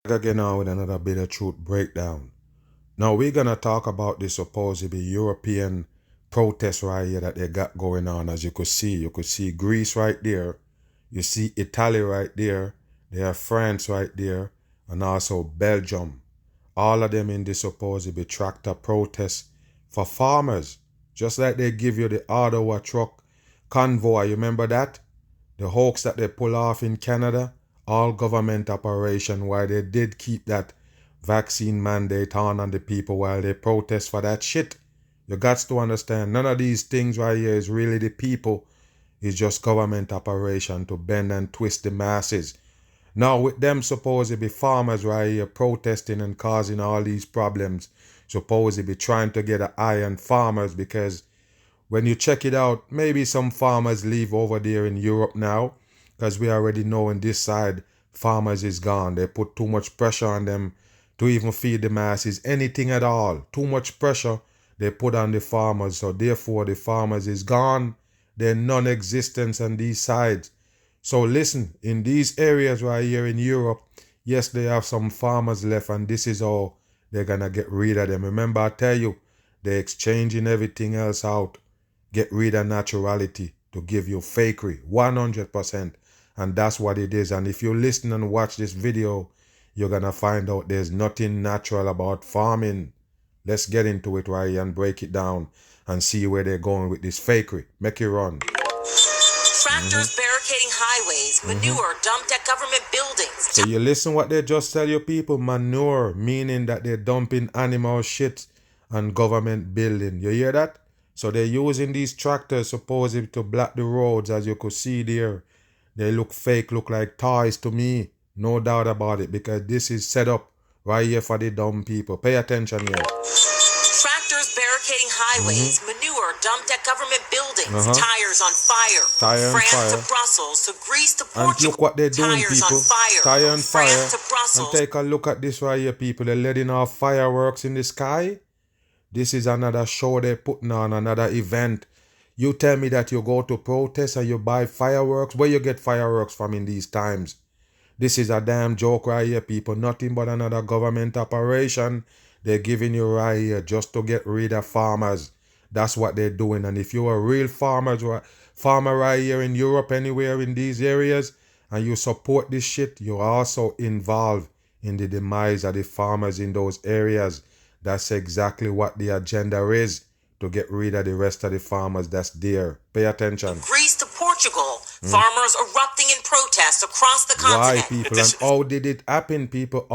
Again now with another bit of truth breakdown. Now we're gonna talk about this supposedly European protest right here that they got going on. As you could see Greece right there, you see Italy right there, they have France right there, and also Belgium. All of them in this supposedly tractor protest for farmers. Just like they give you the Ottawa truck convoy, you remember that? The hoax that they pull off in Canada, all government operation, while they did keep that vaccine mandate on the people while they protest for that shit. You got to understand, none of these things right here is really the people. It's just government operation to bend and twist the masses. Now with them supposed to be farmers right here protesting and causing all these problems, supposed to be trying to get an eye on farmers, because when you check it out, maybe some farmers leave over there in Europe now, because we already know on this side, farmers is gone. They put too much pressure on them to even feed the masses, anything at all. Too much pressure they put on the farmers, so therefore the farmers is gone. They're non-existent on these sides. So listen, in these areas right here in Europe, yes, they have some farmers left, and this is how they're gonna get rid of them. Remember, I tell you, they're exchanging everything else out. Get rid of naturality to give you fakery, 100%. And that's what it is. And if you listen and watch this video, you're gonna find out there's nothing natural about farming. Let's get into it right here and break it down and see where they're going with this fakery. Make it run. Tractors barricading highways, manure dumped at government buildings. So you listen what they just tell you people, manure, meaning that they're dumping animal shit on government building. You hear that? So they're using these tractors supposedly to block the roads, as you could see there. They look fake, look like toys to me. No doubt about it, because this is set up right here for the dumb people. Pay attention here. Tractors barricading highways, manure dumped at government buildings, tires on fire. Tire on France fire. to Brussels, to Greece to Portugal. And look what they're doing, tires people. on fire. Tire on fire. France to Brussels. And take a look at this right here, people. They're letting off fireworks in the sky. This is another show they're putting on, another event. You tell me that you go to protest and you buy fireworks. Where you get fireworks from in these times? This is a damn joke right here, people. Nothing but another government operation they're giving you right here just to get rid of farmers. That's what they're doing. And if you're a real farmer right here in Europe, anywhere in these areas, and you support this shit, you're also involved in the demise of the farmers in those areas. That's exactly what the agenda is, to get rid of the rest of the farmers that's there. Pay attention. Greece to Portugal, farmers erupting in protest across the Why, continent. people? And how did it happen, people?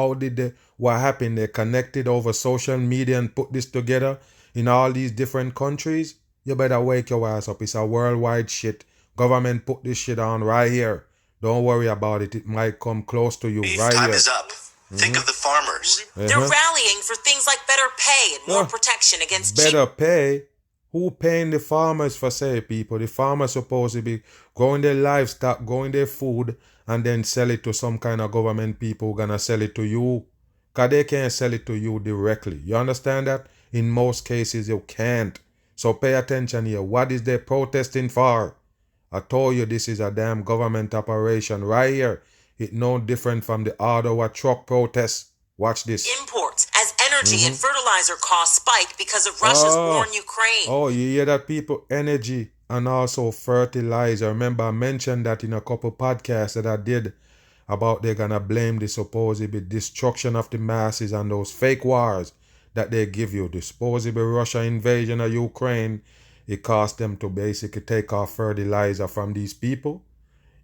What happened? They connected over social media and put this together in all these different countries? You better wake your ass up. It's a worldwide shit. Government put this shit on right here. Don't worry about it. It might come close to you right Time here. is up. Think of the farmers. They're rallying for things like better pay and more protection against Better pay? Who paying the farmers for, say, people? The farmers supposed to be growing their livestock, growing their food, and then sell it to some kind of government people who gonna sell it to you. Because they can't sell it to you directly. You understand that? In most cases, you can't. So pay attention here. What is they protesting for? I told you this is a damn government operation right here. It's no different from the Ottawa truck protest. Watch this. imports as energy and fertilizer costs spike because of Russia's war in Ukraine. Oh, you hear that, people? Energy and also fertilizer. Remember, I mentioned that in a couple podcasts that I did about they're gonna blame the supposedly destruction of the masses and those fake wars that they give you. The supposedly Russia invasion of Ukraine, it cost them to basically take off fertilizer from these people.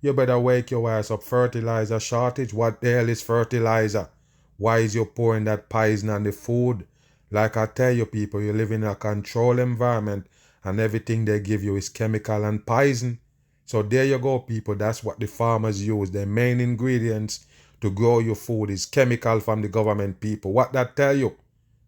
You better wake your ass up. Fertilizer shortage? What the hell is fertilizer? Why is you pouring that poison on the food? Like I tell you, people, you live in a controlled environment and everything they give you is chemical and poison. So there you go, people. That's what the farmers use. Their main ingredients to grow your food is chemical from the government people. What that tell you?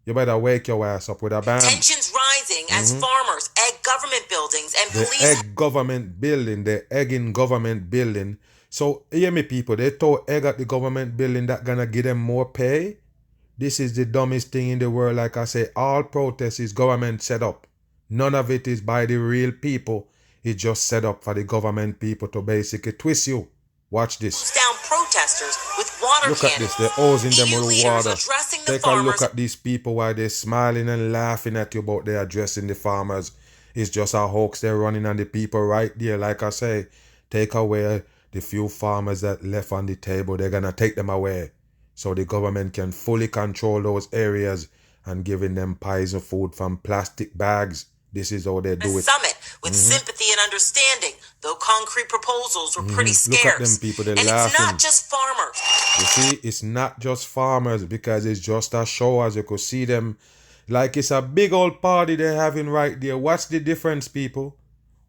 You better wake your ass up with a bam. Tensions rising as farmers egg government buildings and They police. egg government building. They egging government building. So hear me, people. They throw egg at the government building that gonna give them more pay. This is the dumbest thing in the world. Like I say, all protest is government set up. None of it is by the real people. It's just set up for the government people to basically twist you. Watch this. Down protesters with water Look at cannon. this. They're hosing them EU with leaders water. addressing the Take a look farmers. at these people while they're smiling and laughing at you about they're addressing the farmers. It's just a hoax they're running on the people right there. Like I say, take away the few farmers that left on the table. They're going to take them away so the government can fully control those areas and giving them pies of food from plastic bags. This is how they do it. Summit with sympathy and understanding, though concrete proposals were pretty Look scarce. at them people, they're and laughing. it's not just farmers. You see, it's not just farmers because it's just a show, as you could see them. Like it's a big old party they're having right there. What's the difference, people?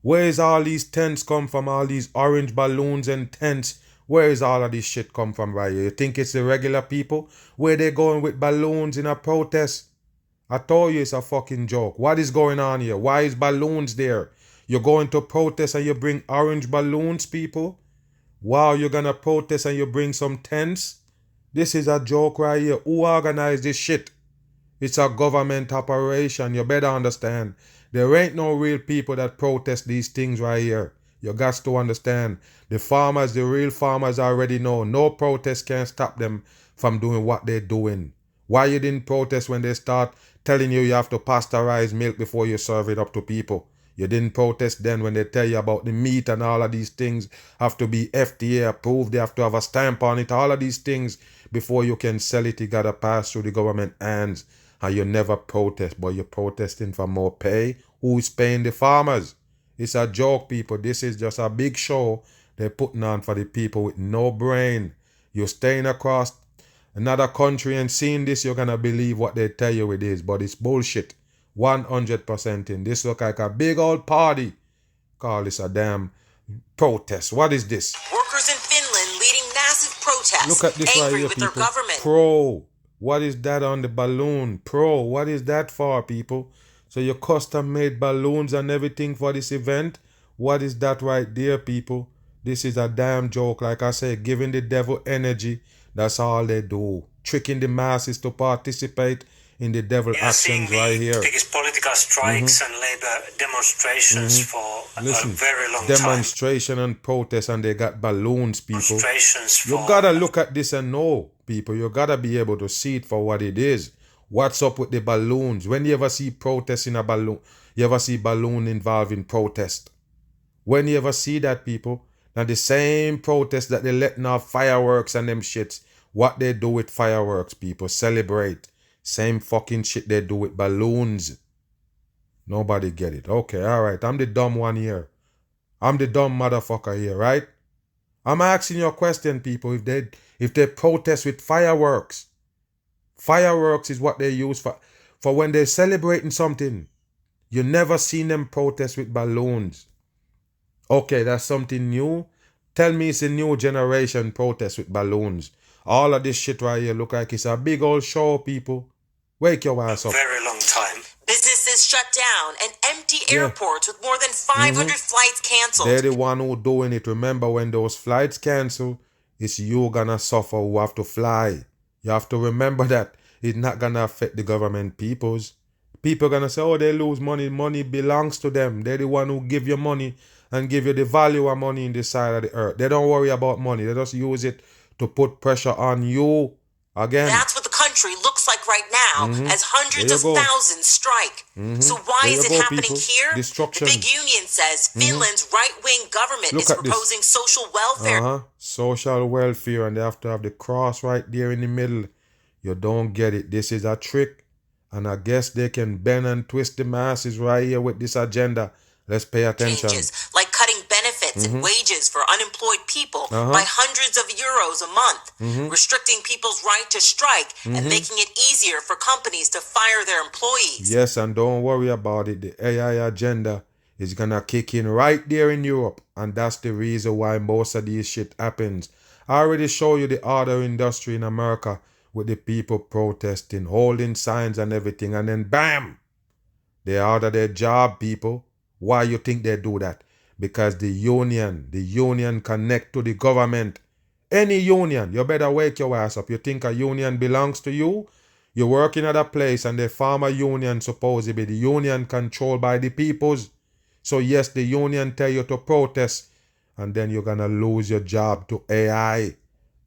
Where is all these tents come from? All these orange balloons and tents. Where is all of this shit come from right here? You think it's the regular people? Where they going with balloons in a protest? I told you it's a fucking joke. What is going on here? Why is balloons there? You're going to protest and you bring orange balloons, people? Wow, you're gonna protest and you bring some tents? This is a joke right here. Who organized this shit? It's a government operation. You better understand. There ain't no real people that protest these things right here. You got to understand. The farmers, the real farmers already know. No protest can stop them from doing what they're doing. Why you didn't protest when they start telling you have to pasteurize milk before you serve it up to people? You didn't protest then when they tell you about the meat and all of these things have to be FDA approved. They have to have a stamp on it. All of these things before you can sell it, you got to pass through the government hands. And you never protest, but you're protesting for more pay. Who is paying the farmers? It's a joke, people. This is just a big show they're putting on for the people with no brain. You're staying across another country and seeing this, you're going to believe what they tell you it is. But it's bullshit. 100% in. This look like a big old party. Call this a damn protest. What is this? Workers in Finland leading massive protests, Look at this right angry here, with people. their government. Pro. What is that on the balloon? Pro. What is that for, people? So your custom-made balloons and everything for this event? What is that right there, people? This is a damn joke. Like I said, giving the devil energy. That's all they do. Tricking the masses to participate in the devil actions right here. Biggest political strikes and labor demonstrations for Listen, a very long demonstration and protest, and they got balloons, people. Demonstrations You for gotta look at this and know, people. You gotta be able to see it for what it is. What's up with the balloons? When you ever see protest in a balloon, you ever see balloon involving protest? When you ever see that, people? Now the same protest that they letting off fireworks and them shits, what they do with fireworks, people, celebrate. Same fucking shit they do with balloons. Nobody get it. Okay, alright. I'm the dumb one here. I'm the dumb motherfucker here, right? I'm asking you a question, people. If they protest with fireworks. Fireworks is what they use for when they're celebrating something. You never seen them protest with balloons. Okay, that's something new. Tell me it's a new generation protest with balloons. All of this shit right here look like it's a big old show, people. Wake your ass up. very long time. Businesses shut down and empty airports with more than 500 flights canceled. They're the one who doing it. Remember, when those flights cancel, it's you gonna suffer who have to fly. You have to remember that. It's not gonna affect the government peoples. People gonna say, oh, they lose money. Money belongs to them. They're the one who give you money and give you the value of money in this side of the earth. They don't worry about money. They just use it to put pressure on you. Again. That's what the country looks like right now as hundreds of thousands strike. So why is it happening people. here? Destruction. The big union says Finland's right-wing government is proposing social welfare. Social welfare, and they have to have the cross right there in the middle. You don't get it. This is a trick. And I guess they can bend and twist the masses right here with this agenda. Let's pay attention. Changes like cutting benefits and wages for unemployed people by hundreds of euros a month, restricting people's right to strike and making it easier for companies to fire their employees. Yes, and don't worry about it. The AI agenda is gonna kick in right there in Europe, and that's the reason why most of these shit happens. I already show you the auto industry in America with the people protesting, holding signs and everything, and then bam, they're out of their job, people. Why you think they do that? Because the union connect to the government. Any union, you better wake your ass up. You think a union belongs to you? You're working at a place and they form a union, supposedly the union controlled by the peoples. So yes, the union tell you to protest, and then you're gonna lose your job to AI.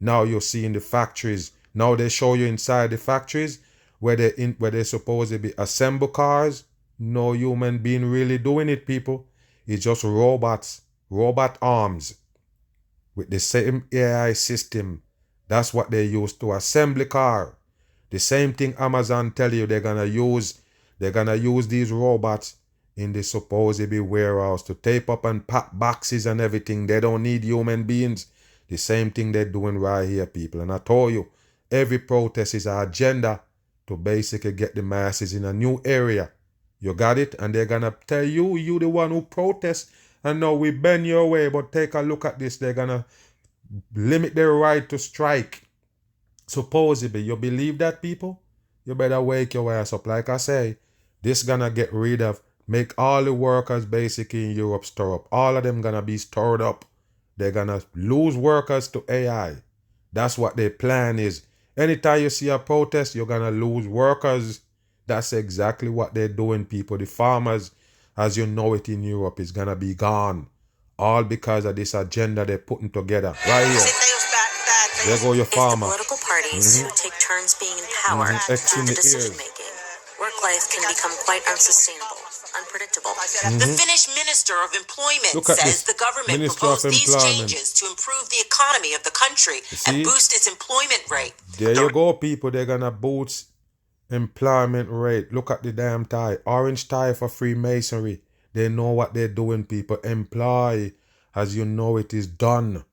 Now you're seeing the factories. Now they show you inside the factories where they're supposed to be assemble cars. No human being really doing it, people. It's just robots, robot arms with the same AI system. That's what they use to assemble car. The same thing Amazon tell you they're gonna use these robots in the supposedly warehouse to tape up and pack boxes and everything. They don't need human beings. The same thing they're doing right here, people. And I told you, every protest is an agenda to basically get the masses in a new area. You got it? And they're gonna tell you the one who protests, and now we bend your way, but take a look at this. They're gonna limit their right to strike. Supposedly, you believe that, people? You better wake your ass up. Like I say, this gonna get rid of, make all the workers basically in Europe stir up. All of them gonna be stirred up. They're gonna lose workers to AI. That's what their plan is. Anytime you see a protest, you're gonna lose workers. That's exactly what they're doing, people. The farmers, as you know it in Europe, is gonna be gone. All because of this agenda they're putting together. Right here. There go your farmer. It's the political parties who take turns being in power through the decision making. Work life can become quite unsustainable, unpredictable. The Finnish Minister of Employment says the government proposed these changes to improve the economy of the country and boost its employment rate. There you go, people. They're gonna boost employment rate. Look at the damn tie. Orange tie for Freemasonry. They know what they're doing, people. Employ as you know it is done.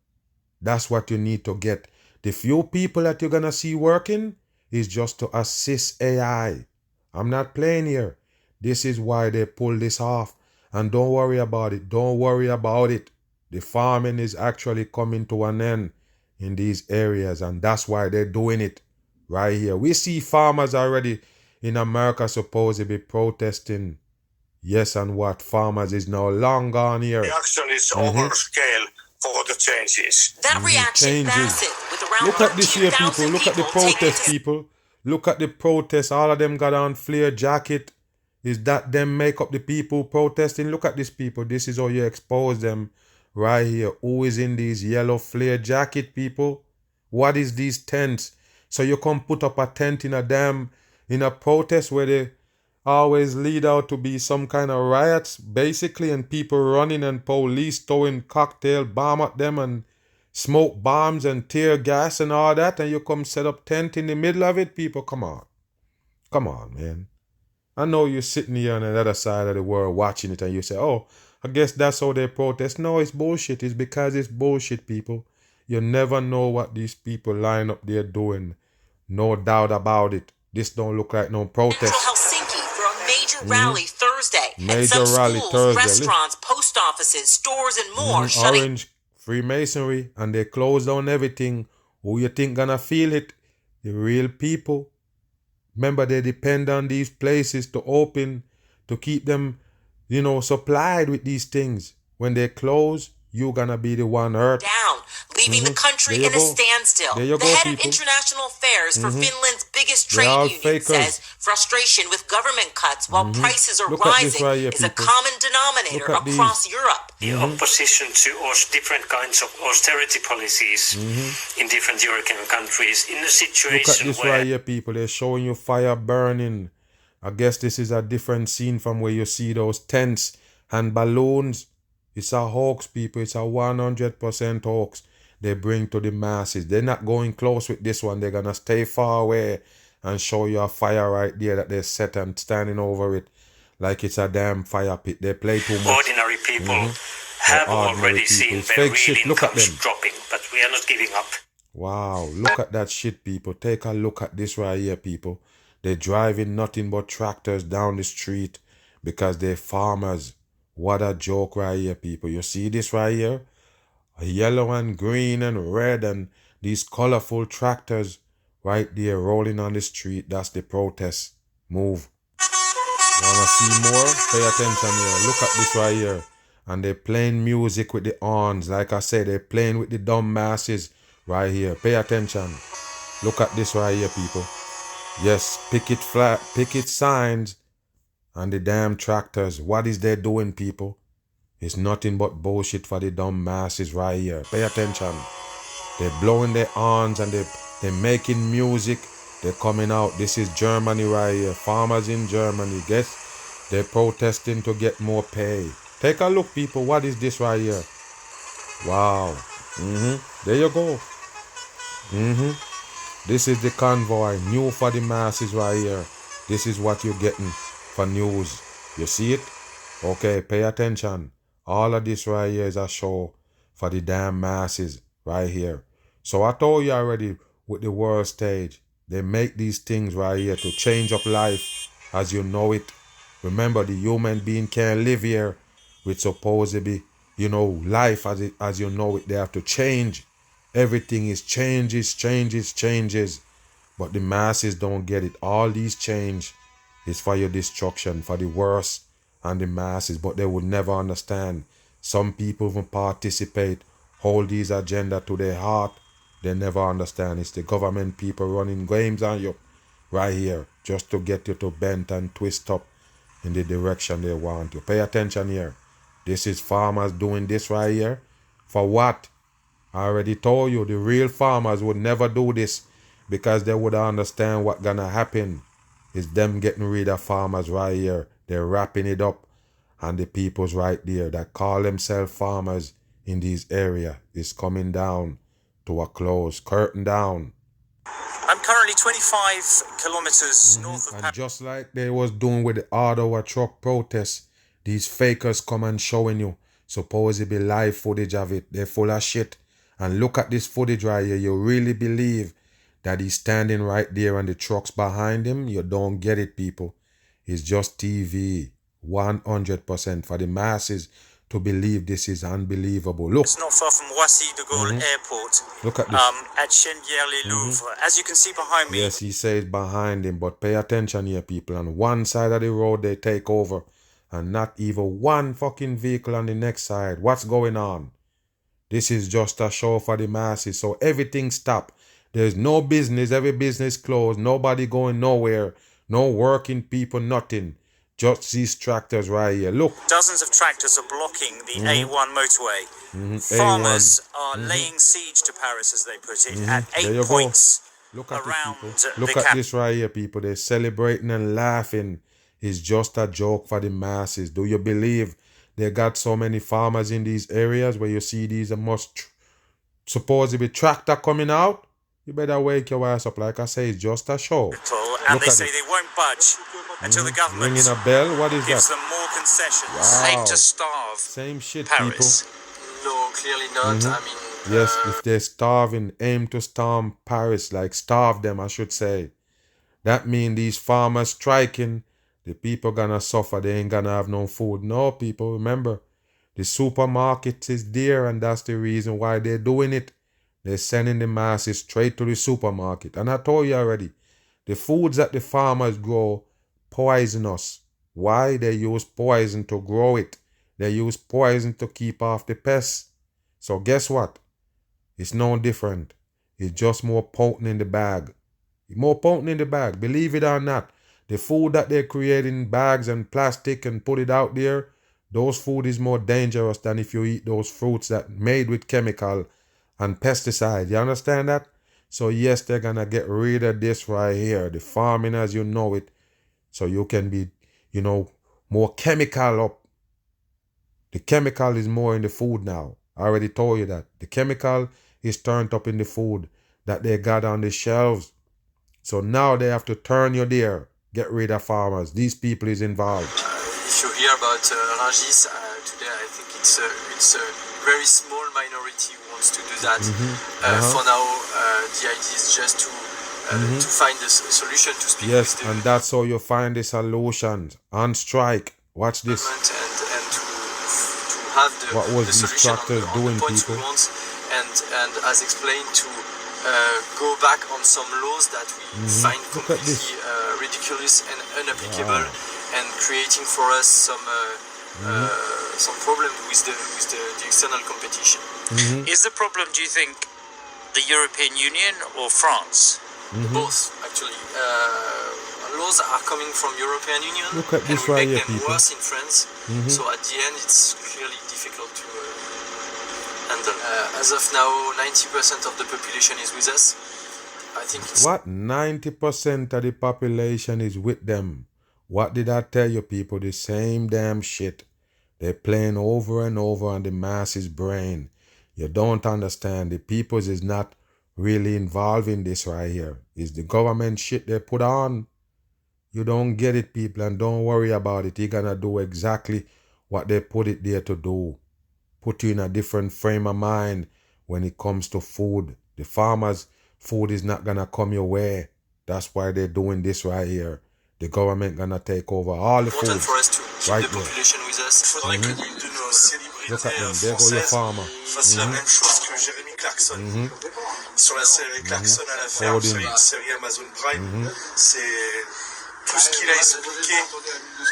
That's what you need to get. The few people that you're gonna see working is just to assist AI. I'm not playing here. This is why they pull this off. And don't worry about it. Don't worry about it. The farming is actually coming to an end in these areas, and that's why they're doing it right here. We see farmers already in America supposed to be protesting. Yes, and what? Farmers is now long gone here. The action is overscale for the changes. That reaction massive with around Look at this here, people. Look at the protest, people. Look at the protest. All of them got on flare jacket. Is that them make up the people protesting? Look at these people. This is how you expose them right here. Who is in these yellow flare jacket, people? What is these tents? So you come put up a tent in a protest where they always lead out to be some kind of riots, basically, and people running and police throwing cocktail bomb at them and smoke bombs and tear gas and all that, and you come set up tent in the middle of it, people. Come on. Come on, man. I know you're sitting here on the other side of the world watching it and you say, oh, I guess that's how they protest. No, it's bullshit. It's because it's bullshit, people. You never know what these people line up there doing. No doubt about it. This don't look like no protest. Helsinki for a major rally Thursday. Major rally Thursday. Restaurants, post offices, stores, and more shutting. Orange Freemasonry, and they close down everything. Who you think gonna feel it? The real people. Remember, they depend on these places to open, to keep them, supplied with these things. When they close, you're gonna be the one hurt. Down, leaving the country in a standstill. The head of international affairs for Finland's biggest trade union says frustration with government cuts while prices are rising is a common denominator across Europe. The opposition to different kinds of austerity policies in different European countries in a situation Look at this where... right here, people. They're showing you fire burning. I guess this is a different scene from where you see those tents and balloons. It's a hoax, people. It's a 100% hoax they bring to the masses. They're not going close with this one. They're going to stay far away and show you a fire right there that they set and standing over it like it's a damn fire pit. They play too much. Ordinary people have already seen their real incomes dropping, but we are not giving up. Wow, look at that shit, people. Take a look at this right here, people. They're driving nothing but tractors down the street because they're farmers. What a joke right here, people. You see this right here? A yellow and green and red and these colorful tractors right there rolling on the street. That's the protest. Move. Wanna see more? Pay attention here. Look at this right here. And they're playing music with the horns. Like I said, they're playing with the dumb masses right here. Pay attention. Look at this right here, people. Yes, picket signs. And the damn tractors, what is they doing, people? It's nothing but bullshit for the dumb masses right here. Pay attention. They're blowing their horns and they're making music. They're coming out. This is Germany right here. Farmers in Germany. Guess they're protesting to get more pay. Take a look, people. What is this right here? Wow. There you go. This is the convoy. New for the masses right here. This is what you're getting for news. You see it? Okay, pay attention. All of this right here is a show for the damn masses right here. So I told you already with the world stage, they make these things right here to change up life as you know it. Remember, the human being can't live here with supposedly, life as you know it. They have to change. Everything is changes. But the masses don't get it. All these change is for your destruction, for the worst and the masses. But they would never understand. Some people even participate, hold these agenda to their heart. They never understand. It's the government people running games on you right here just to get you to bend and twist up in the direction they want you. Pay attention here. This is farmers doing this right here. For what? I already told you the real farmers would never do this because they would understand what gonna happen. Is them getting rid of farmers right here. They're wrapping it up. And the people's right there that call themselves farmers in these areas is coming down to a close. Curtain down. I'm currently 25 kilometers north of And just like they was doing with the Ottawa truck protests, these fakers come and showing you supposedly live footage of it. They're full of shit. And look at this footage right here. You really believe that he's standing right there and the truck's behind him? You don't get it, people. It's just TV. 100% for the masses to believe this is unbelievable. Look. It's not far from Roissy de Gaulle Airport. Look at this. At Chennevières-les-Louvres. As you can see behind me. Yes, he says behind him, but pay attention here, people. On one side of the road, they take over. And not even one fucking vehicle on the next side. What's going on? This is just a show for the masses. So everything stopped. There's no business. Every business closed. Nobody going nowhere. No working people, nothing. Just these tractors right here. Look. Dozens of tractors are blocking the A1 motorway. Farmers are laying siege to Paris, as they put it, at 8 points Look at around this, people. Look at this right here, people. They're celebrating and laughing. It's just a joke for the masses. Do you believe they got so many farmers in these areas where you see these supposedly tractor coming out? You better wake your ass up. Like I say, it's just a show. And they say they won't budge until the government ringing a bell. What is gives that? them more concessions. Wow. Hate to starve Same shit, Paris. people. No, clearly not. I mean, Yes, if they're starving, aim to storm Paris, like starve them, I should say. That means these farmers striking, the people gonna suffer. They ain't gonna have no food. No, people, remember, the supermarket is there, and that's the reason why they're doing it. They're sending the masses straight to the supermarket. And I told you already, the foods that the farmers grow poisonous. Why? They use poison to grow it. They use poison to keep off the pests. So guess what? It's no different. It's just more potent in the bag. More potent in the bag. Believe it or not. The food that they create in bags and plastic and put it out there, those food is more dangerous than if you eat those fruits that made with chemical and pesticide. You understand that? So yes, they're gonna get rid of this right here. The farming as you know it. So you can be, more chemical up. The chemical is more in the food now. I already told you that. The chemical is turned up in the food that they got on the shelves. So now they have to turn you there. Get rid of farmers. These people is involved. If you hear about Rungis today, I think it's a very small minority who wants to do that. For now, the idea is just to find a solution to speak with Yes, and that's how you find the solution. On strike. Watch this. and to have What was the these solution tractors on doing, the points people? we want, and as explained, to go back on some laws that we find Look at this. completely ridiculous and unapplicable, and creating for us some problem with the external competition. Is the problem, do you think, the European Union or France? Both, actually. Laws are coming from European Union, Look at this and we right make here, them people. worse in France. So at the end, it's clearly difficult to handle. As of now, 90% of the population is with us. I think it's... What? 90% of the population is with them. What did I tell you, people? The same damn shit. They're playing over and over on the masses' brain. You don't understand. The peoples is not really involved in this right here. It's the government shit they put on. You don't get it, people, and don't worry about it. You're gonna do exactly what they put it there to do. Put you in a different frame of mind when it comes to food. The farmers' food is not gonna come your way. That's why they're doing this right here. The government gonna take over all the food. For us to keep right the population with us. Il faudrait que l'une de nos célébrités Look at them. There go your françaises farmer. fasse la même chose que Jeremy Clarkson. Sur la série Clarkson à la ferme, Holding. sur une série Amazon Prime, c'est tout ce qu'il a expliqué,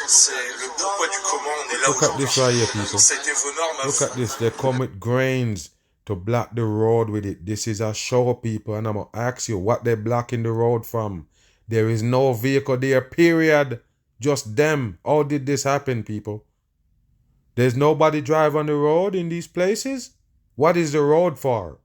c'est le pourquoi du comment on est là Look at this right here, aujourd'hui. people. C'était vos normes Look at this. They come with grains to block the road with it. This is a show, people, and I'm gonna ask you what they blocking the road from. There is no vehicle there, period. Just them. How did this happen, people? There's nobody drive on the road in these places? What is the road for?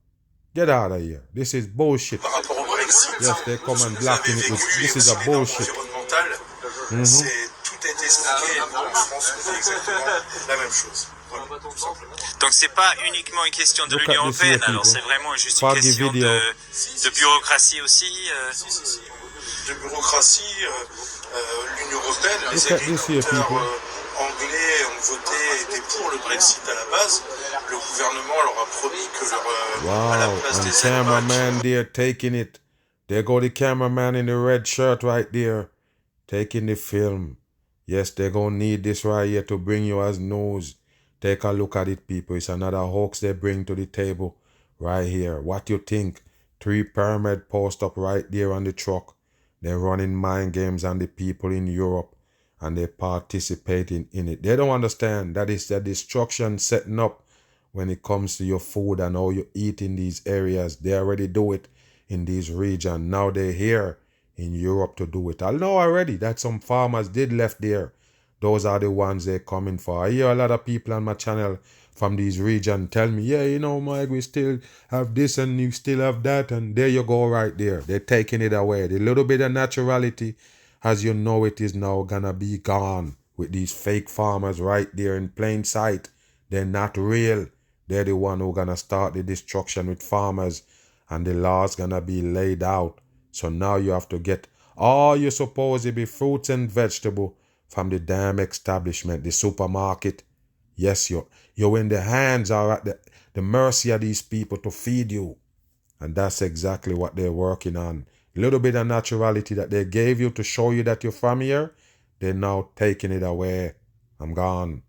Get out of here. This is bullshit. par rapport au Brexit. Yes, they come and Vous blocking avez it with. vécu This et is a aussi les normes bullshit. environnementales. C'est tout a été expliqué. Et nous, en France, on fait exactement la même chose. Voilà, tout simplement. Donc c'est pas uniquement une question de Look l'Union at this here, européenne, alors people. c'est vraiment juste une Foggy question video. de bureaucratie aussi. Si. De bureaucratie, l'Union européenne, les Look at this here, agriculteurs people. anglais ont voté, étaient pour le Brexit à la base. Le gouvernement leur a promis que à la Wow, place and des animaux cameraman there taking it. There go the cameraman in the red shirt right there, taking the film. Yes, they're gonna need this right here to bring you as news. Take a look at it, people. It's another hoax they bring to the table right here. What you think? 3 pyramid post up right there on the truck. They're running mind games on the people in Europe, and they're participating in it. They don't understand that it's the destruction setting up when it comes to your food and how you eat in these areas. They already do it in these regions. Now they're here in Europe to do it. I know already that some farmers did left there. Those are the ones they're coming for. I hear a lot of people on my channel from these regions tell me, yeah, you know, Mike, we still have this and you still have that. And there you go right there. They're taking it away. The little bit of naturality, as you know, it is now gonna be gone with these fake farmers right there in plain sight. They're not real. They're the one who gonna start the destruction with farmers, and the law's gonna be laid out. So now you have to get all your supposed to be fruits and vegetables from the damn establishment, the supermarket. Yes, you're in the hands or at the mercy of these people to feed you. And that's exactly what they're working on. A little bit of naturality that they gave you to show you that you're from here, they're now taking it away. I'm gone.